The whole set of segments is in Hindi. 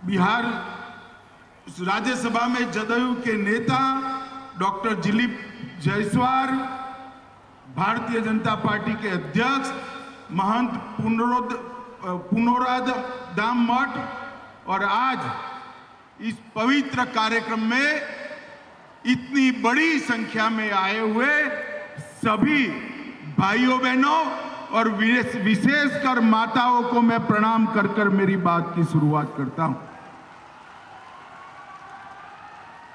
बिहार राज्यसभा में जदयू के नेता डॉक्टर दिलीप जायसवाल, भारतीय जनता पार्टी के अध्यक्ष महंत पुनोराद दाम मठ और आज इस पवित्र कार्यक्रम में इतनी बड़ी संख्या में आए हुए सभी भाइयों बहनों और विशेषकर माताओं को मैं प्रणाम कर कर मेरी बात की शुरुआत करता हूं।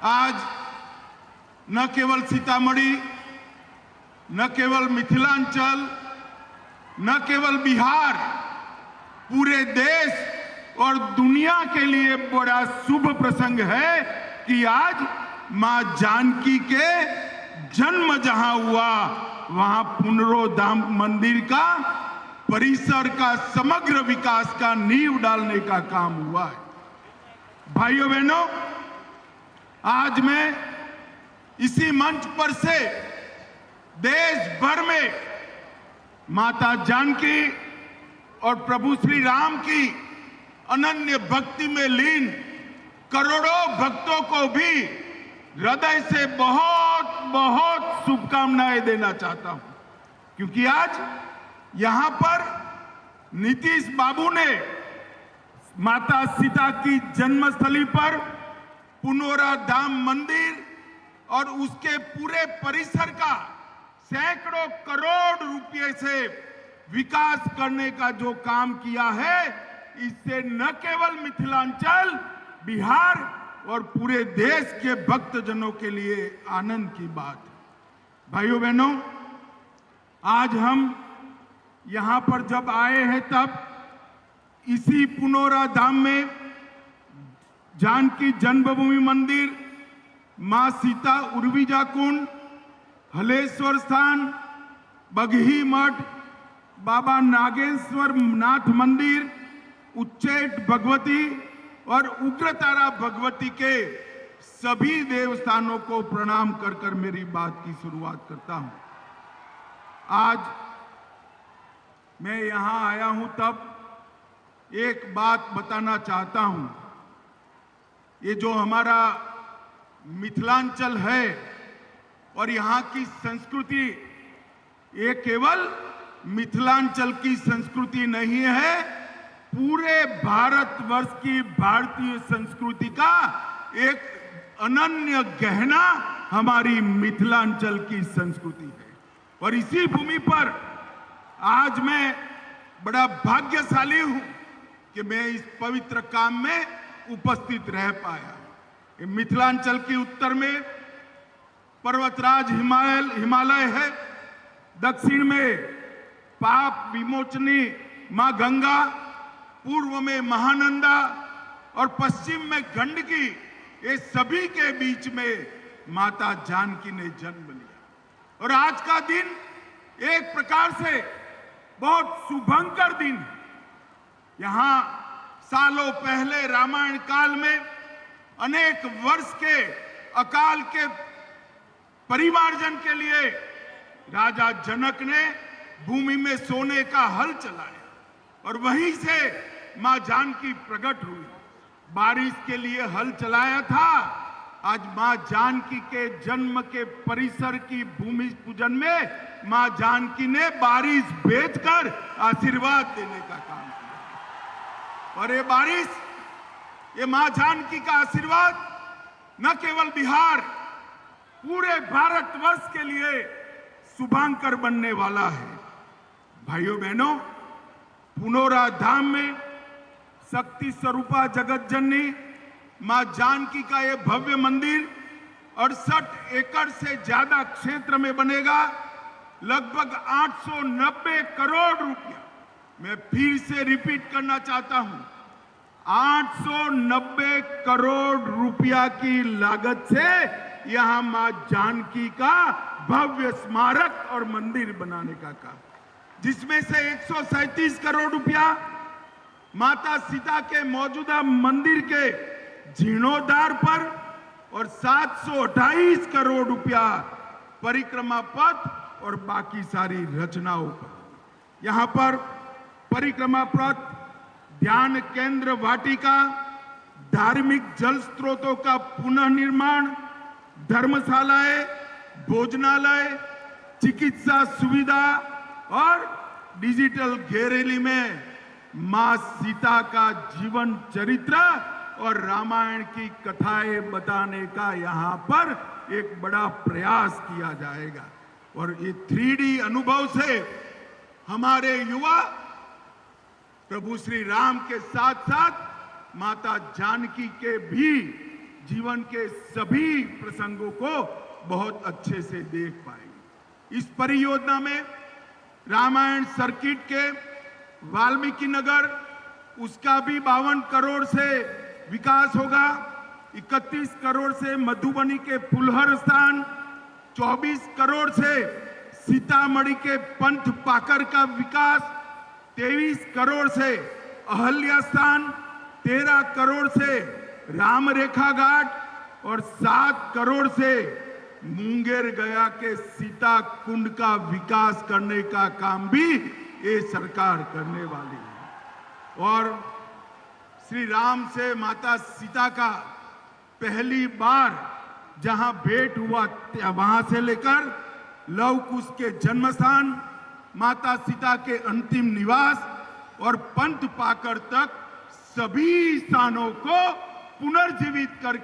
आज न केवल सीतामढ़ी, न केवल मिथिलांचल, न केवल बिहार, पूरे देश और दुनिया के लिए बड़ा शुभ प्रसंग है कि आज मां जानकी के जन्म जहां हुआ वहां पुनरोधाम मंदिर का परिसर का समग्र विकास का नींव डालने का काम हुआ है। भाइयों बहनों, आज मैं इसी मंच पर से देश भर में माता जानकी और प्रभु श्री राम की अनन्य भक्ति में लीन करोड़ों भक्तों को भी हृदय से बहुत बहुत शुभकामनाएं देना चाहता हूं, क्योंकि आज यहां पर नीतीश बाबू ने माता सीता की जन्मस्थली पर पुनरोधाम मंदिर और उसके पूरे परिसर का सैकड़ों करोड़ रुपए से विकास करने का जो काम किया है, इससे न केवल मिथिलांचल, बिहार और पूरे देश के भक्तजनों के लिए आनंद की बात है। भाइयों बहनों, आज हम यहां पर जब आए हैं तब इसी पुनरोधाम में जानकी जन्मभूमि मंदिर, मां सीता उर्विजा कुंड, हलेश्वर स्थान, बगही मठ, बाबा नागेश्वर नाथ मंदिर, उच्चैठ भगवती और उग्रतारा भगवती के सभी देवस्थानों को प्रणाम कर कर मेरी बात की शुरुआत करता हूं। आज मैं यहां आया हूं तब एक बात बताना चाहता हूं। ये जो हमारा मिथिलांचल है और यहाँ की संस्कृति, ये केवल मिथिलांचल की संस्कृति नहीं है, पूरे भारतवर्ष की भारतीय संस्कृति का एक अनन्य गहना हमारी मिथिलांचल की संस्कृति है। और इसी भूमि पर आज मैं बड़ा भाग्यशाली हूं कि मैं इस पवित्र काम में उपस्थित रह पाया। मिथिलांचल के उत्तर में पर्वतराज हिमालय है, दक्षिण में पाप विमोचनी मां गंगा, पूर्व में महानंदा और पश्चिम में गंडकी, ये सभी के बीच में माता जानकी ने जन्म लिया। और आज का दिन एक प्रकार से बहुत शुभंकर दिन है। यहां सालों पहले रामायण काल में अनेक वर्ष के अकाल के परिमार्जन के लिए राजा जनक ने भूमि में सोने का हल चलाया और वहीं से मां जानकी प्रकट हुई। बारिश के लिए हल चलाया था, आज मां जानकी के जन्म के परिसर की भूमि पूजन में मां जानकी ने बारिश भेजकर आशीर्वाद देने का काम किया। और ये बारिश, ये मां जानकी का आशीर्वाद न केवल बिहार, पूरे भारतवर्ष के लिए शुभांकर बनने वाला है। भाइयों बहनों, पुनरोधाम में शक्ति स्वरूपा जगत जननी मां जानकी का यह भव्य मंदिर 68 एकड़ से ज्यादा क्षेत्र में बनेगा। लगभग 890 करोड़ रुपया, मैं फिर से रिपीट करना चाहता हूं, 890 करोड़ रुपया की लागत से यहां मां जानकी का भव्य स्मारक और मंदिर बनाने का काम, जिसमें से 137 करोड़ रुपया माता सीता के मौजूदा मंदिर के जीर्णोद्धार पर और 728 करोड़ रुपया परिक्रमा पथ और बाकी सारी रचनाओं पर। यहां पर परिक्रमा पथ, ध्यान केंद्र वाटिका, धार्मिक जल स्रोतों का पुनः निर्माण, धर्मशालाएं, भोजनालय, चिकित्सा सुविधा और डिजिटल गैलरी में मां सीता का जीवन चरित्र और रामायण की कथाएं बताने का यहां पर एक बड़ा प्रयास किया जाएगा। और ये 3D अनुभव से हमारे युवा प्रभु श्री राम के साथ साथ माता जानकी के भी जीवन के सभी प्रसंगों को बहुत अच्छे से देख पाएंगे। इस परियोजना में रामायण सर्किट के वाल्मीकि नगर, उसका भी 52 करोड़ से विकास होगा। 31 करोड़ से मधुबनी के फुलहर स्थान, 24 करोड़ से सीतामढ़ी के पंथ पाकर का विकास, 23 करोड़ से अहल्या स्थान, 13 करोड़ से राम रेखा घाट और 7 करोड़ से मुंगेर गया के सीता कुंड का विकास करने का काम भी ये सरकार करने वाली है। और श्री राम से माता सीता का पहली बार जहां भेंट हुआ वहां से लेकर लव कुश के जन्म स्थान, माता सीता के अंतिम निवास और पंथ पाकर तक सभी स्थानों को पुनर्जीवित कर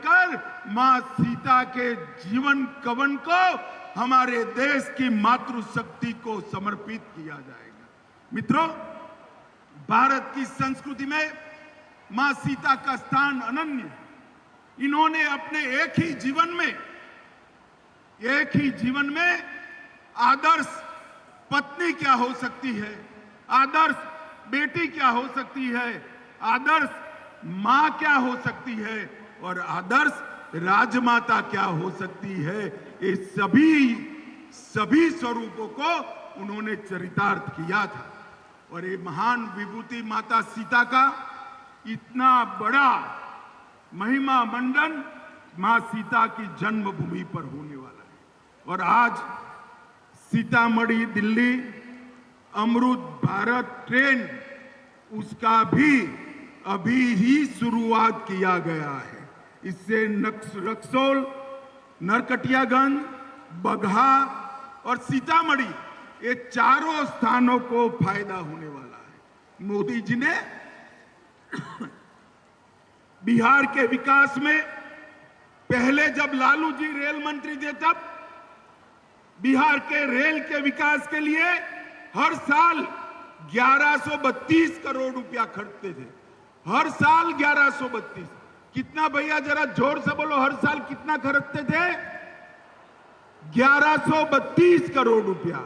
मां सीता के जीवन कवन को हमारे देश की मातृशक्ति को समर्पित किया जाएगा। मित्रों, भारत की संस्कृति में मां सीता का स्थान अनन्य है। इन्होंने अपने एक ही जीवन में आदर्श पत्नी क्या हो सकती है, आदर्श बेटी क्या हो सकती है, आदर्श मां क्या हो सकती है और आदर्श राजमाता क्या हो सकती है, ये सभी स्वरूपों को उन्होंने चरितार्थ किया था। और ये महान विभूति माता सीता का इतना बड़ा महिमा मंडन मां सीता की जन्मभूमि पर होने वाला है। और आज सीतामढ़ी दिल्ली अमृत भारत ट्रेन, उसका भी अभी ही शुरुआत किया गया है। इससे रक्सौल, नरकटियागंज, बगहा और सीतामढ़ी, ये चारों स्थानों को फायदा होने वाला है। मोदी जी ने बिहार के विकास में पहले जब लालू जी रेल मंत्री थे तब बिहार के रेल के विकास के लिए हर साल 1132 करोड़ रुपया खर्चते थे। हर साल 1132। कितना भैया, जरा जोर से बोलो, हर साल कितना खर्चते थे? 1132 करोड़ रुपया।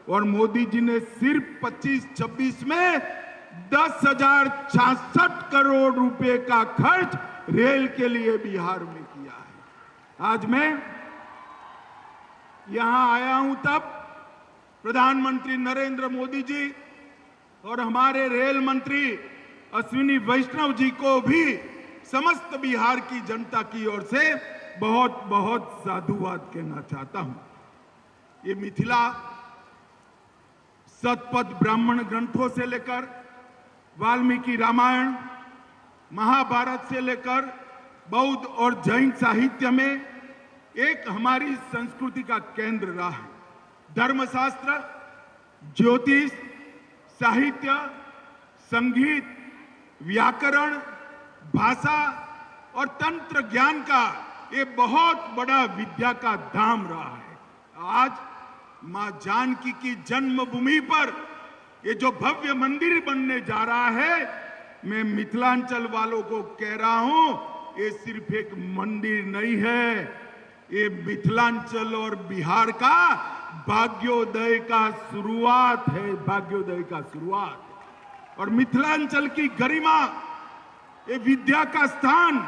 और मोदी जी ने सिर्फ 25-26 में 10,066 करोड़ रुपए का खर्च रेल के लिए बिहार में किया है। आज मैं यहां आया हूं तब प्रधानमंत्री नरेंद्र मोदी जी और हमारे रेल मंत्री अश्विनी वैष्णव जी को भी समस्त बिहार की जनता की ओर से बहुत बहुत साधुवाद कहना चाहता हूं। ये मिथिला शतपथ ब्राह्मण ग्रंथों से लेकर वाल्मीकि रामायण, महाभारत से लेकर बौद्ध और जैन साहित्य में एक हमारी संस्कृति का केंद्र रहा है। धर्मशास्त्र, ज्योतिष, साहित्य, संगीत, व्याकरण, भाषा और तंत्र ज्ञान का ये बहुत बड़ा विद्या का धाम रहा है। आज मां जानकी की जन्मभूमि पर ये जो भव्य मंदिर बनने जा रहा है, मैं मिथिलांचल वालों को कह रहा हूं, ये सिर्फ एक मंदिर नहीं है, ये मिथिलांचल और बिहार का भाग्योदय का शुरुआत है, भाग्योदय का शुरुआत। और मिथिलांचल की गरिमा, ये विद्या का स्थान,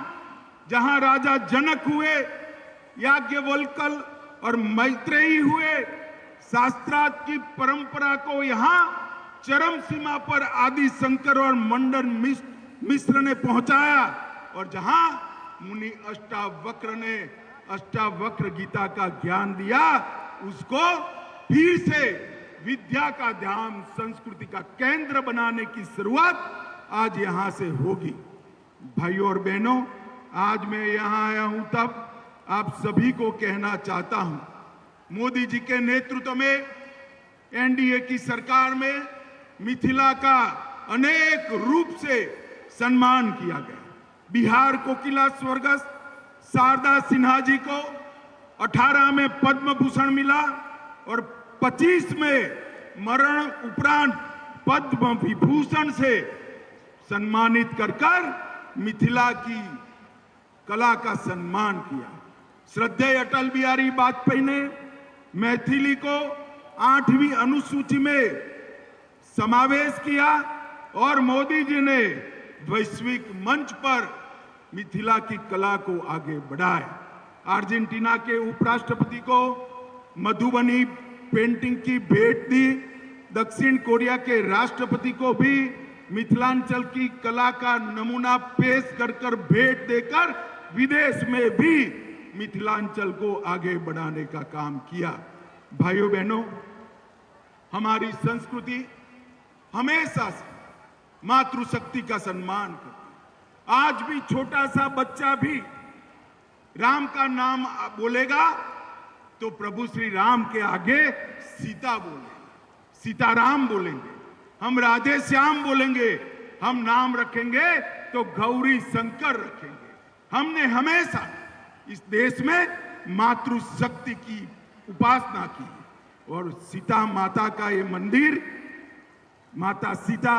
जहां राजा जनक हुए, याज्ञवल्क्य और मैत्रेयी हुए, शास्त्रार्थ की परंपरा को यहां चरम सीमा पर आदि शंकर और मंडन मिश्र ने पहुंचाया, और जहां मुनि अष्टावक्र ने अष्टावक्र गीता का ज्ञान दिया, उसको फिर से विद्या का धाम, संस्कृति का केंद्र बनाने की शुरुआत आज यहां से होगी। भाइयों और बहनों, आज मैं यहां आया हूं तब आप सभी को कहना चाहता हूं, मोदी जी के नेतृत्व में एनडीए की सरकार में मिथिला का अनेक रूप से सम्मान किया गया। बिहार कोकिला स्वर्गस्थ शारदा सिन्हा जी को 18 में पद्म भूषण मिला और 25 में मरण उपरांत पद्म विभूषण से सम्मानित कर मिथिला की कला का सम्मान किया। श्रद्धेय अटल बिहारी वाजपेयी ने मैथिली को 8वीं अनुसूची में समावेश किया और मोदी जी ने वैश्विक मंच पर मिथिला की कला को आगे बढ़ाया। अर्जेंटीना के उपराष्ट्रपति को मधुबनी पेंटिंग की भेंट दी। दक्षिण कोरिया के राष्ट्रपति को भी मिथिलांचल की कला का नमूना पेश कर भेंट देकर विदेश में भी मिथिलांचल को आगे बढ़ाने का काम किया। भाइयों बहनों, हमारी संस्कृति हमेशा से मातृशक्ति का सम्मान करती है। आज भी छोटा सा बच्चा भी राम का नाम बोलेगा तो प्रभु श्री राम के आगे सीता बोलेगा, सीताराम बोलेंगे, हम राधे श्याम बोलेंगे, हम नाम रखेंगे तो गौरी शंकर रखेंगे। हमने हमेशा इस देश में मातृशक्ति की उपासना की और सीता माता का ये मंदिर, माता सीता,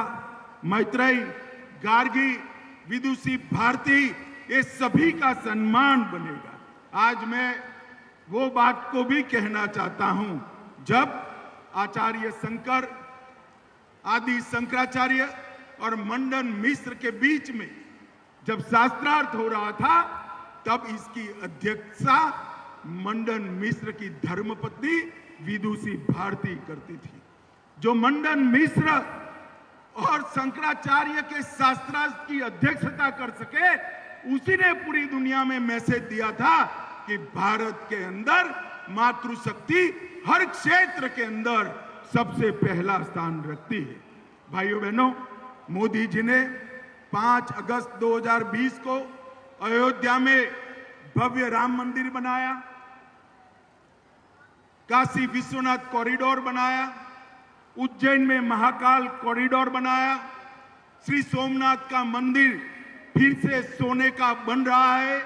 मैत्रेयी, गार्गी, विदुषी, भारती, ये सभी का सम्मान बनेगा। आज मैं वो बात को भी कहना चाहता हूं, जब आचार्य शंकर, आदि शंकराचार्य और मंडन मिश्र के बीच में जब शास्त्रार्थ हो रहा था, तब इसकी अध्यक्षता मंडन मिश्र की धर्मपत्नी विदुषी भारती करती थी। जो मंडन मिश्र और शंकराचार्य के शास्त्रार्थ की अध्यक्षता कर सके, उसी ने पूरी दुनिया में मैसेज दिया था कि भारत के अंदर मातृशक्ति हर क्षेत्र के अंदर सबसे पहला स्थान रखती है। भाइयों बहनों, मोदी जी ने 5 अगस्त 2020 को अयोध्या में भव्य राम मंदिर बनाया, काशी विश्वनाथ कॉरिडोर बनाया, उज्जैन में महाकाल कॉरिडोर बनाया, श्री सोमनाथ का मंदिर फिर से सोने का बन रहा है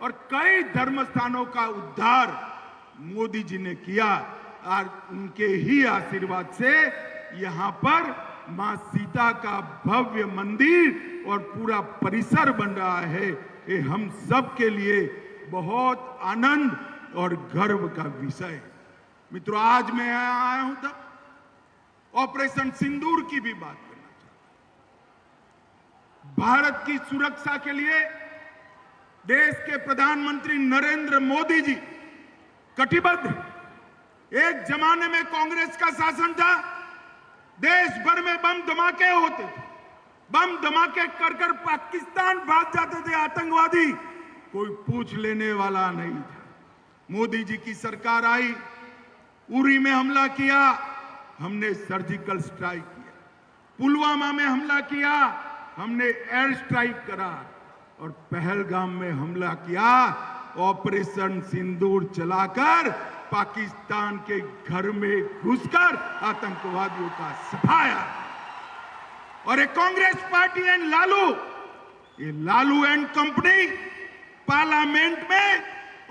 और कई धर्म स्थानों का उद्धार मोदी जी ने किया और उनके ही आशीर्वाद से यहाँ पर मां सीता का भव्य मंदिर और पूरा परिसर बन रहा है। ये हम सब के लिए बहुत आनंद और गर्व का विषय है। मित्रों, आज मैं आया हूं तब ऑपरेशन सिंदूर की भी बात करना चाहता हूं। भारत की सुरक्षा के लिए देश के प्रधानमंत्री नरेंद्र मोदी जी कटिबद्ध हैं। एक जमाने में कांग्रेस का शासन था, देश भर में बम धमाके होते थे, बम धमाके कर पाकिस्तान भाग जाते थे आतंकवादी, कोई पूछ लेने वाला नहीं था। मोदी जी की सरकार आई, उरी में हमला किया, हमने सर्जिकल स्ट्राइक किया, पुलवामा में हमला किया, हमने एयर स्ट्राइक करा और पहलगाम में हमला किया, ऑपरेशन सिंदूर चलाकर पाकिस्तान के घर में घुसकर आतंकवादियों का सफाया। और एक कांग्रेस पार्टी एंड लालू, ये लालू एंड कंपनी पार्लियामेंट में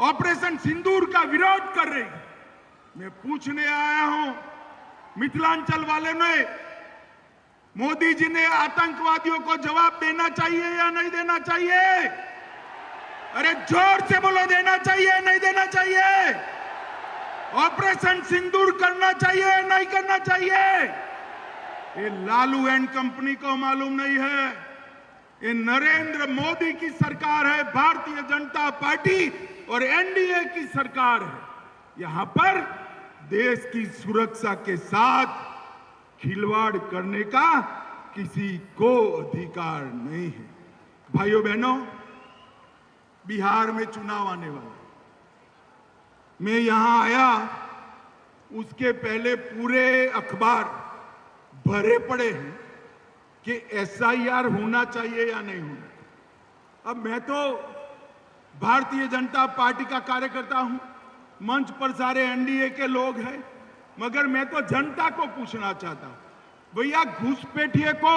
ऑपरेशन सिंदूर का विरोध कर रही। मैं पूछने आया हूं, मिथिलांचल वाले ने, मोदी जी ने आतंकवादियों को जवाब देना चाहिए या नहीं देना चाहिए? अरे जोर से बोलो, देना चाहिए नहीं देना चाहिए? ऑपरेशन सिंदूर करना चाहिए नहीं करना चाहिए? ये लालू एंड कंपनी को मालूम नहीं है, ये नरेंद्र मोदी की सरकार है, भारतीय जनता पार्टी और एनडीए की सरकार है। यहां पर देश की सुरक्षा के साथ खिलवाड़ करने का किसी को अधिकार नहीं है। भाइयों बहनों, बिहार में चुनाव आने वाला है। मैं यहां आया, उसके पहले पूरे अखबार भरे पड़े हैं कि एसआईआर होना चाहिए या नहीं होना। अब मैं तो भारतीय जनता पार्टी का कार्यकर्ता हूं, मंच पर सारे एनडीए के लोग हैं, मगर मैं तो जनता को पूछना चाहता हूं, भैया घुसपैठिए को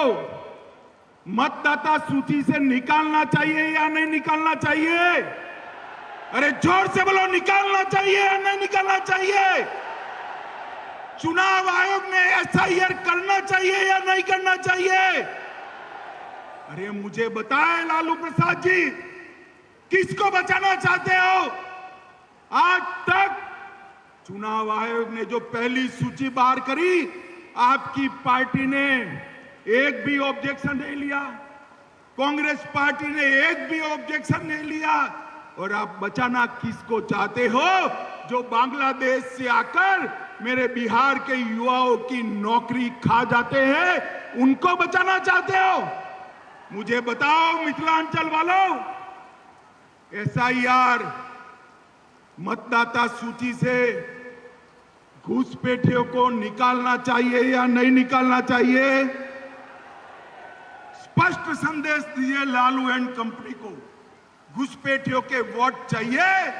मतदाता सूची से निकालना चाहिए या नहीं निकालना चाहिए? अरे जोर से बोलो, निकालना चाहिए या नहीं निकालना चाहिए? चुनाव आयोग ने एसआईआर करना चाहिए या नहीं करना चाहिए? अरे मुझे बताएं लालू प्रसाद जी, किसको बचाना चाहते हो? आज तक चुनाव आयोग ने जो पहली सूची बाहर करी, आपकी पार्टी ने एक भी ऑब्जेक्शन नहीं लिया, कांग्रेस पार्टी ने एक भी ऑब्जेक्शन नहीं लिया। और आप बचाना किसको चाहते हो? जो बांग्लादेश से आकर मेरे बिहार के युवाओं की नौकरी खा जाते हैं, उनको बचाना चाहते हो? मुझे बताओ मिथिलांचल वालों, एसआईआर मतदाता सूची से घुसपैठियों को निकालना चाहिए या नहीं निकालना चाहिए? स्पष्ट संदेश दीजिए लालू एंड कंपनी को। घुसपैठियों के वोट चाहिए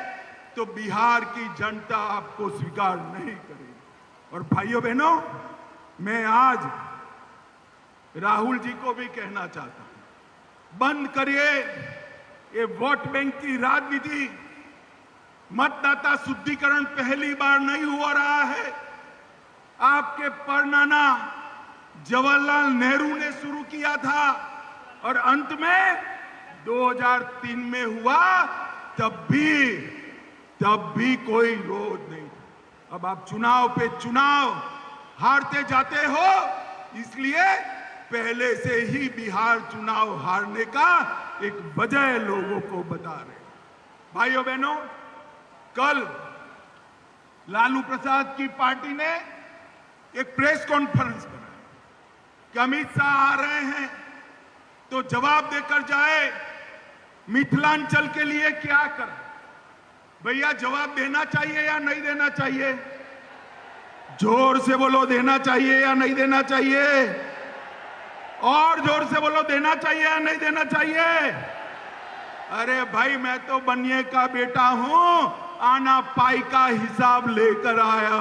तो बिहार की जनता आपको स्वीकार नहीं करेगी। और भाइयों बहनों, मैं आज राहुल जी को भी कहना चाहता हूं, बंद करिए ये वोट बैंक की राजनीति। मतदाता शुद्धिकरण पहली बार नहीं हो रहा है, आपके परनाना जवाहरलाल नेहरू ने शुरू किया था और अंत में 2003 में हुआ, तब भी कोई विरोध नहीं था। अब आप चुनाव पे चुनाव हारते जाते हो, इसलिए पहले से ही बिहार चुनाव हारने का एक वजह लोगों को बता रहे। भाइयों बहनों, कल लालू प्रसाद की पार्टी ने एक प्रेस कॉन्फ्रेंस कराई कि अमित शाह आ रहे हैं तो जवाब देकर जाए, मिथिलांचल के लिए क्या कर। भैया जवाब देना चाहिए या नहीं देना चाहिए? जोर से बोलो, देना चाहिए या नहीं देना चाहिए? और जोर से बोलो, देना चाहिए या नहीं देना चाहिए? अरे भाई, मैं तो बनिए का बेटा हूं, आना पाई का हिसाब लेकर आया।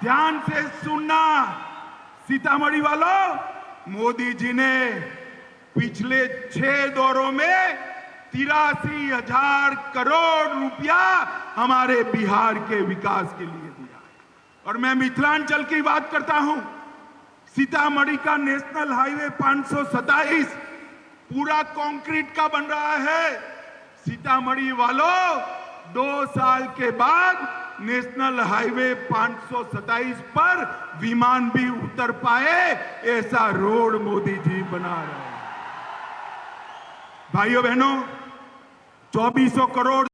ध्यान से सुनना सीतामढ़ी वालों, मोदी जी ने पिछले 6 दौरों में 83,000 करोड़ रुपया हमारे बिहार के विकास के लिए दिया। और मैं मिथिलांचल की बात करता हूं, सीतामढ़ी का नेशनल हाईवे 527 पूरा कंक्रीट का बन रहा है। सीतामढ़ी वालों, 2 साल के बाद नेशनल हाईवे 527 पर विमान भी उतर पाए, ऐसा रोड मोदी जी बना रहे हैं। भाइयों बहनों, 2400 करोड़